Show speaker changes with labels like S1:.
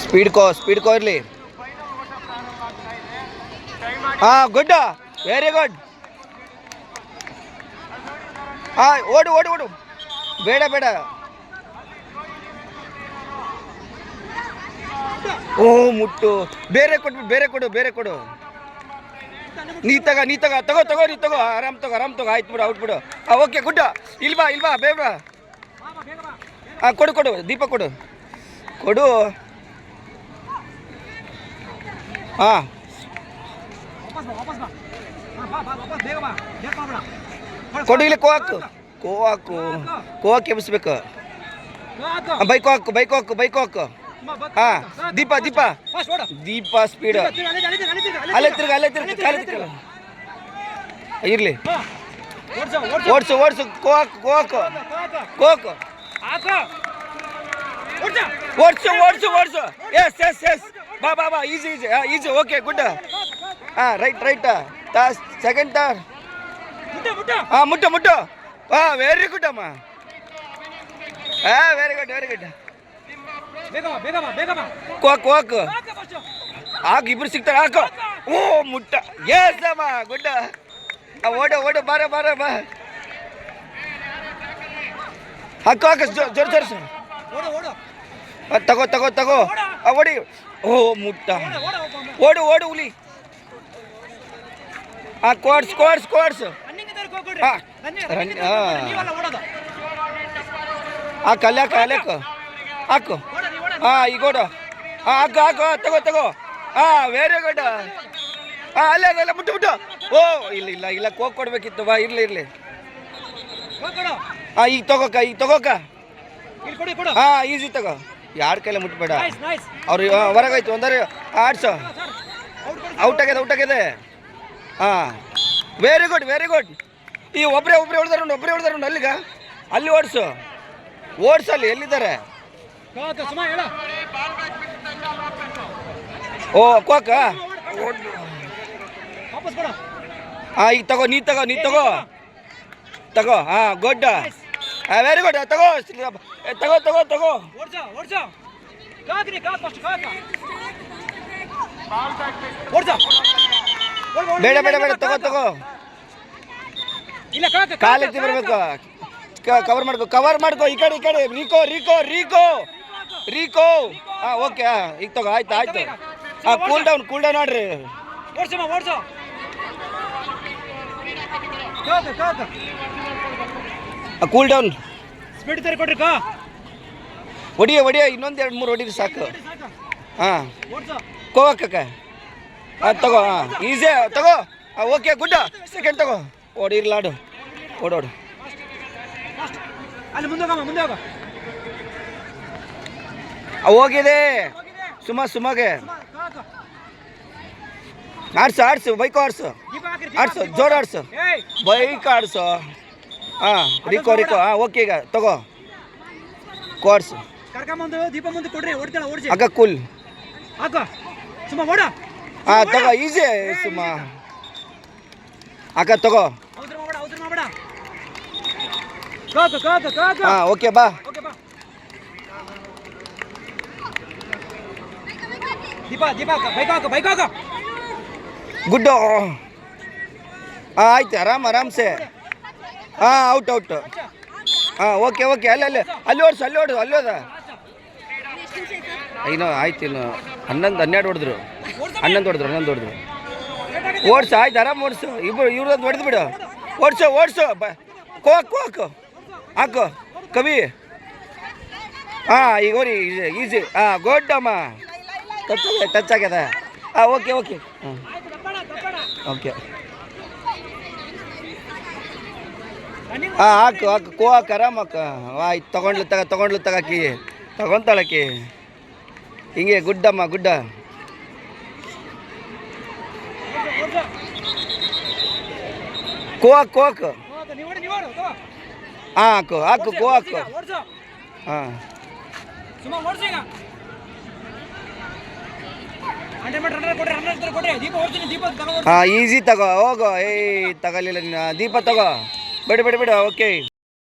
S1: Speed ಕೋ ಇರಲಿ. ಹಾಂ good, very good. ಹಾಂ ಓಡು ಓಡು ಓಡು, ಬೇಡ ಬೇಡ. ಓ ಮುಟ್ಟು, ಬೇರೆ ಕೊಟ್ಬಿಟ್ಟು ಬೇರೆ ಕೊಡು. ನೀ ತಗೋ ನೀ ತಗೋ ಆರಾಮ್ ತಗೋ ಆಯ್ತು ಬಿಡು, ಔಟ್ ಬಿಡು. Okay good. ಇಲ್ವಾ ಬೇಡ. ಹಾಂ ಕೊಡು ದೀಪ ಕೊಡು. ಹಾಂ ಕೊಡು, ಇಲ್ಲಿ ಕೋವಾಕ್ ಎಬ್ಸ್ಬೇಕು. ಬೈಕ್ ಹಾಕು. ಹಾಂ ದೀಪ ಸ್ಪೀಡ್. ಅಲ್ಲೇ ತಿರ್ಗ ಇರ್ಲಿ. Odds coke odds. ಎಸ್ ಬಾ ಈಜಿ ಓಕೆ ಗುಡ್. ಹಾಂ ರೈಟ್ ಸೆಕೆಂಡ್ ಟರ್ನ್. ಹಾಂ ಮುಟ್ಟು. ಹಾಂ ವೆರಿ ಗುಡ್ ಅಮ್ಮ. Very good. ಕೋಕ್ ಹಾಕು, ಇಬ್ರು ಸಿಗ್ತಾರೆ. ಹಾಕು. ಓ ಮುಟ್ಟ. ಎಸ್ ಅಮ್ಮ ಗುಡ್. ಓಡು ಬಾರ ಬಾ. ಹಾಕು ಜೋರ್ಸು. ತಗೋ ಓಡಿ. ಓ ಮುಟ್ಟ. ಓಡು ಹುಲಿ. ಹಾಂ ಕೋಡ್ಸ್. ಹಾಕು. ಹಾಂ ಈಗ ಓಡು. ಹಾಕು ತಗೋ. ಹಾಂ ವೆರಿ ಗುಡ್. ಹಾಂ ಅಲ್ಲ ಮುಟ್ಟು. ಓ ಇಲ್ಲ ಕೋಕ್ ಕೊಡ್ಬೇಕಿತ್ತು. ಬಾ ಇರ್ಲಿ. ಹಾಂ ಈಗ ತಗೋಕ. ಹಾಂ ಈಸಿ ತಗೋ, ಯಾರ ಕೈಲ ಮುಟ್ಬೇಡ. ಅವ್ರು ಹೊರಗಾಯ್ತು ಒಂದರೆ ಆಡ್ಸು. ಔಟ್ ಆಗಿದೆ. ಹಾಂ ವೆರಿ ಗುಡ್. ಈ ಒಬ್ಬರೇ ಹೊಡೆದಾರ ಅಲ್ಲಿಗ. ಅಲ್ಲಿ ಓಡಿಸಲ್ಲಿ ಎಲ್ಲಿದ್ದಾರೆ. ಓ ಕೋಕ. ಹಾಂ ಈಗ ತಗೋ ನೀ ತಗೋ. ಹಾಂ ಗುಡ್. Very good. ತಗೋ. ಬೇಡ ತಗೋ. ಕಾಲೆತ್ತಿ ಬರ್ಬೇಕು. ಕವರ್ ಮಾಡ್ಕೋ. ಈ ಕಡೆ ರೀಕೋ. ಹಾಂ ಓಕೆ. ಈಗ ತಗೋ. ಆಯ್ತು. ಹಾಂ ಕೂಲ್ ಡೌನ್ ಮಾಡ್ರಿ. Cool down.
S2: ಸ್ಪೀಡ್ ಕೊಡ್ರಿ.
S1: ಹೊಡಿಯ ಇನ್ನೊಂದು 2-3 ಹೊಡಿರಿ ಸಾಕು. ಹಾಂ ಕೋವಾಕ. ಹಾಂ ತಗೋ. ಹಾಂ ಈಸಿ ತಗೋ. Okay good. ಸೆಕೆಂಡ್ ತಗೋ. ಓಡಿರ್ಲಾಡು. ಓಡೋಡು. ಹೋಗಿದೆ ಸುಮಗೆ. ಆಡ್ಸು ಬೈಕ್ ಆಡ್ಸು ಜೋರು ಆಡ್ಸು ಬೈಕ್ ಆಡ್ಸು. ಹಾಂ ರಿಕೋ. ಹಾಂ ಓಕೆ ಈಗ ತಗೋ ಕೋಡ್ಸು. ಅಕ್ಕ ಕೂಲ್. ಹಾಂ ತಗೋ ಈಸಿ ಸುಮ್ಮ. ಅಕ್ಕ ತಗೋ. ಹಾಂ ಓಕೆ ಬಾ. ಗುಡ್ಡು. ಹಾಂ ಆಯ್ತು ಆರಾಮ್ಸೆ. ಹಾಂ ಔಟ್. ಹಾಂ ಓಕೆ ಅಲ್ಲಿ ಓಡಿಸು. ಅಲ್ಲೋದ ಆಯ್ತು. ಇನ್ನು 11-12 ಹೊಡೆದ್ರು. 11 ಹೊಡೆದ್ರು. ಓಡಿಸು ಆಯ್ತು. ಆರಾಮ್ ಓಡಿಸು. ಇವ್ರದ್ದು ಹೊಡೆದು ಬಿಡು. ಓಡಿಸು. ಕೋಕ್ ಹಾಕು ಕವಿ. ಹಾಂ ಈಗ ಓಡಿ ಈಸಿ. ಹಾಂ ಗುಡ್ ಅಮ್ಮ. ಟಚ್ ಆಗ್ಯದ. ಹಾಂ ಓಕೆ. ಹಾಂ ಓಕೆ. ಹಾಂ ಹಾಕು ಕೋಕ್ ಆರಾಮ್ ಹಾಕು. ಆಯ್ತು ತಗೊಂಡ್ಲು ತಗಾಕಿ ತಗೊಂತಾಳಕಿ. ಹಿಂಗೆ ಗುಡ್ಡಮ್ಮ ಗುಡ್ಡ. ಕೋಕ್ ಹಾಕು ಕೋಕ್. ಹಾಂ ಹಾಂ ಈಸಿ ತಗೋ ಹೋಗೋ. ತಗೊಳ್ಳಿಲ್ಲ ದೀಪ ತಗೋ. ಬಿಡು ಓಕೆ.